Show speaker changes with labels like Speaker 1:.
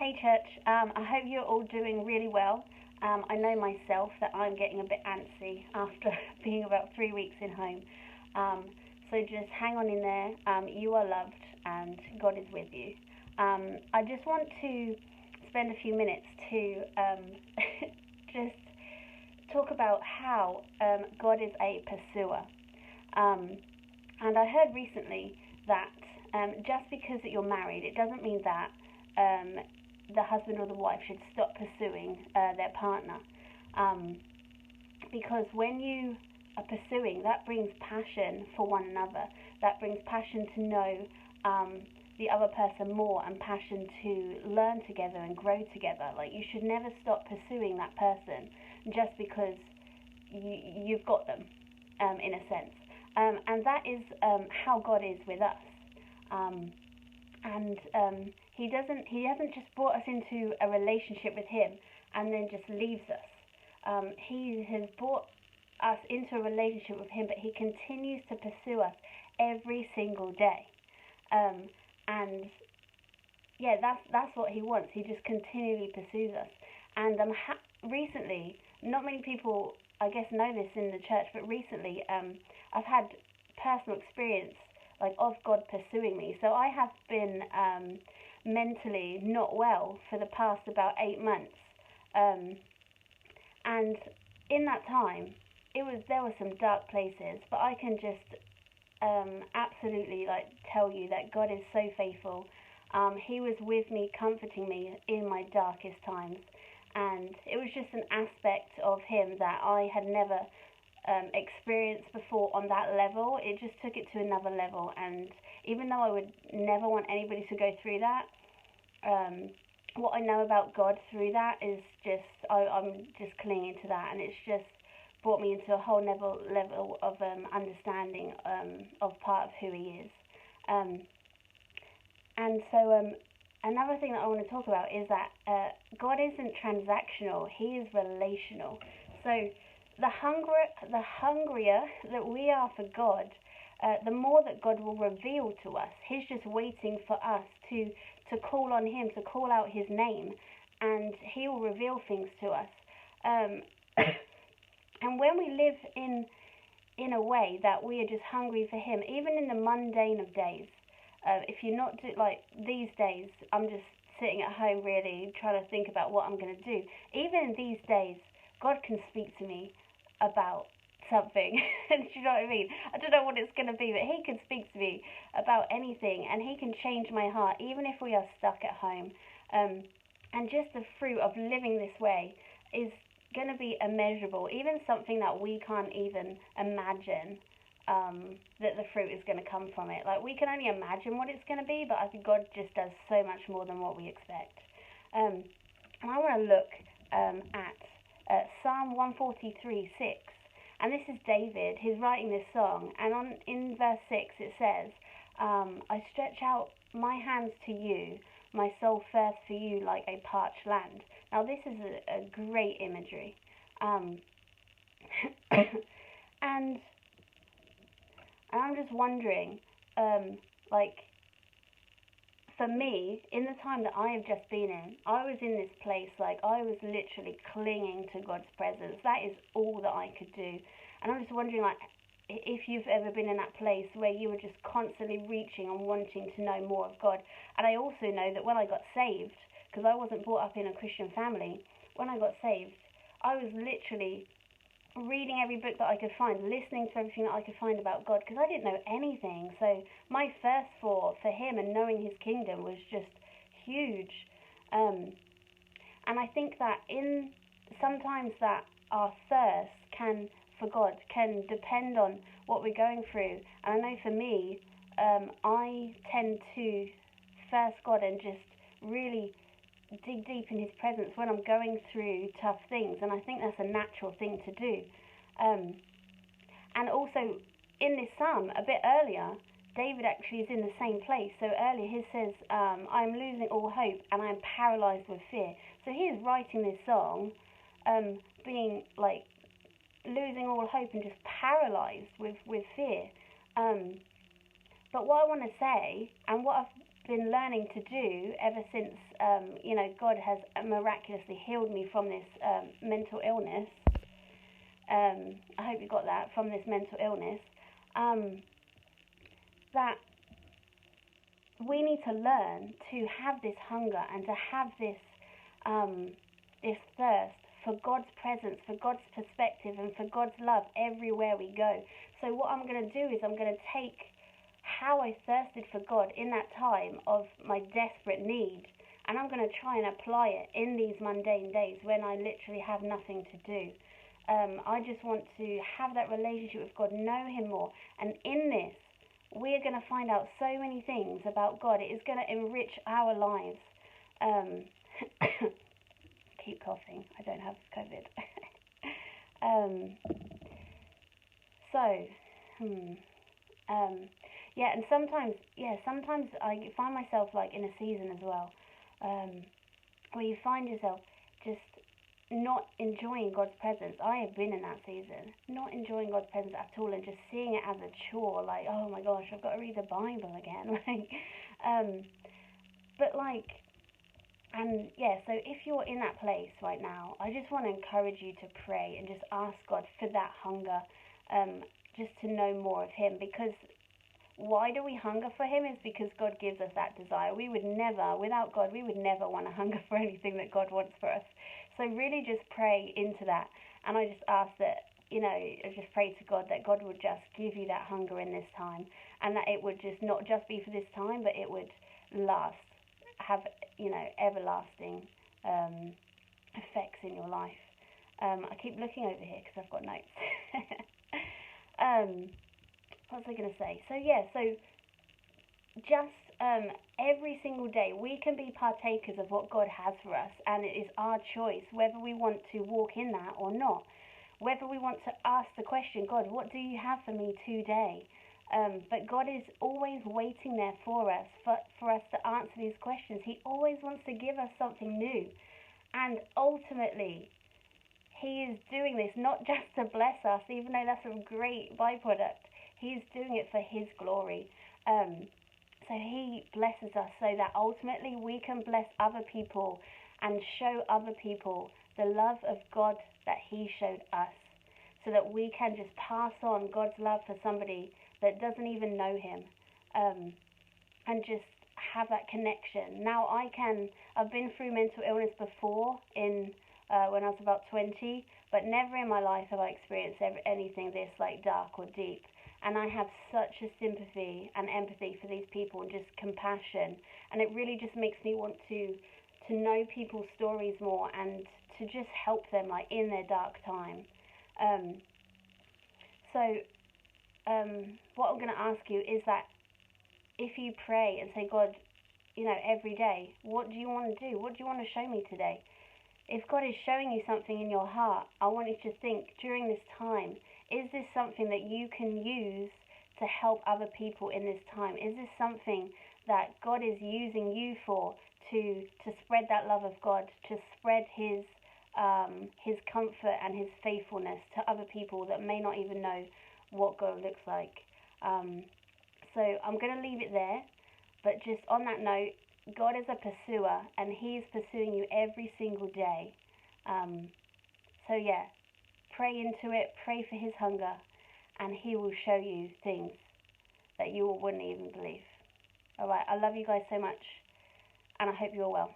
Speaker 1: Hey church, I hope you're all doing really well. I know myself that I'm getting a bit antsy after being about 3 weeks in home. So just hang on in there. You are loved and God is with you. I just want to spend a few minutes to just talk about how God is a pursuer. And I heard recently that just because that you're married, it doesn't mean that the husband or the wife should stop pursuing their partner, because when you are pursuing, that brings passion for one another, that brings passion to know the other person more, and passion to learn together and grow together. Like, you should never stop pursuing that person just because you've got them, in a sense, and that is how God is with us. He hasn't just brought us into a relationship with him and then just leaves us. He has brought us into a relationship with him, but he continues to pursue us every single day. And yeah, that's what he wants. He just continually pursues us. And recently, not many people, I guess, know this in the church, but recently I've had personal experience of God pursuing me. So I have been mentally not well for the past about 8 months, and in that time, there were some dark places. But I can just absolutely tell you that God is so faithful. He was with me, comforting me in my darkest times, and it was just an aspect of him that I had never experienced before on that level. It just took it to another level, and even though I would never want anybody to go through that, what I know about God through that is just, I'm just clinging to that, and it's just brought me into a whole level of understanding of part of who he is. And so another thing that I want to talk about is that God isn't transactional, he is relational. So the hungrier that we are for God, the more that God will reveal to us. He's just waiting for us to call on him, to call out his name, and he will reveal things to us. And when we live in a way that we are just hungry for him, even in the mundane of days, if you're not these days, I'm just sitting at home really trying to think about what I'm going to do. Even in these days, God can speak to me about something. Do you know what I mean? I don't know what it's going to be, but he can speak to me about anything, and he can change my heart even if we are stuck at home. And just the fruit of living this way is going to be immeasurable, even something that we can't even imagine that the fruit is going to come from it. We can only imagine what it's going to be, but I think God just does so much more than what we expect. And I want to look at Psalm 143:6, and this is David. He's writing this song, and in verse 6 it says, I stretch out my hands to you, my soul thirsts for you like a parched land. Now this is a great imagery, and I'm just wondering, for me, in the time that I have just been in, I was in this place, I was literally clinging to God's presence. That is all that I could do. And I'm just wondering, if you've ever been in that place where you were just constantly reaching and wanting to know more of God. And I also know that when I got saved, because I wasn't brought up in a Christian family, when I got saved, I was literally reading every book that I could find, listening to everything that I could find about God, because I didn't know anything. So my thirst for him and knowing his kingdom was just huge. And I think that sometimes that our thirst for God can depend on what we're going through. And I know for me, I tend to thirst God and just really dig deep in his presence when I'm going through tough things, and I think that's a natural thing to do. And also in this psalm, a bit earlier, David actually is in the same place. So earlier he says, I'm losing all hope and I'm paralyzed with fear. So he is writing this song being losing all hope and just paralyzed with fear. But what I want to say, and what been learning to do ever since, God has miraculously healed me from this mental illness. I hope you got that, from this mental illness. That we need to learn to have this hunger and to have this thirst for God's presence, for God's perspective, and for God's love everywhere we go. So what I'm going to do is I'm going to take how I thirsted for God in that time of my desperate need, and I'm going to try and apply it in these mundane days when I literally have nothing to do. I just want to have that relationship with God, know Him more, and in this, we're going to find out so many things about God. It is going to enrich our lives. Keep coughing. I don't have COVID. And sometimes I find myself like in a season as well, where you find yourself just not enjoying God's presence. I have been in that season, not enjoying God's presence at all, and just seeing it as a chore, like, oh my gosh, I've got to read the Bible again. So if you're in that place right now, I just want to encourage you to pray and just ask God for that hunger, just to know more of Him. Because why do we hunger for Him? Is because God gives us that desire. Without God, we would never want to hunger for anything that God wants for us. So really just pray into that. And I just ask that, I just pray to God that God would just give you that hunger in this time, and that it would just not just be for this time, but it would last, have, everlasting effects in your life. I keep looking over here because I've got notes. What was I going to say? So just every single day we can be partakers of what God has for us, and it is our choice whether we want to walk in that or not, whether we want to ask the question, God, what do you have for me today? But God is always waiting there for us to answer these questions. He always wants to give us something new, and ultimately He is doing this not just to bless us, even though that's a great byproduct. He's doing it for His glory. So He blesses us so that ultimately we can bless other people and show other people the love of God that He showed us, so that we can just pass on God's love for somebody that doesn't even know Him, and just have that connection. Now I've been through mental illness before when I was about 20, but never in my life have I experienced anything this like dark or deep. And I have such a sympathy and empathy for these people, and just compassion. And it really just makes me want to know people's stories more, and to just help them like in their dark time. What I'm going to ask you is that if you pray and say, God, every day, what do you want to do? What do you want to show me today? If God is showing you something in your heart, I want you to think during this time, is this something that you can use to help other people in this time? Is this something that God is using you for, to spread that love of God, to spread His comfort and His faithfulness to other people that may not even know what God looks like? So I'm going to leave it there, but just on that note, God is a pursuer, and He is pursuing you every single day. Pray into it, pray for His hunger, and He will show you things that you wouldn't even believe. Alright, I love you guys so much, and I hope you're well.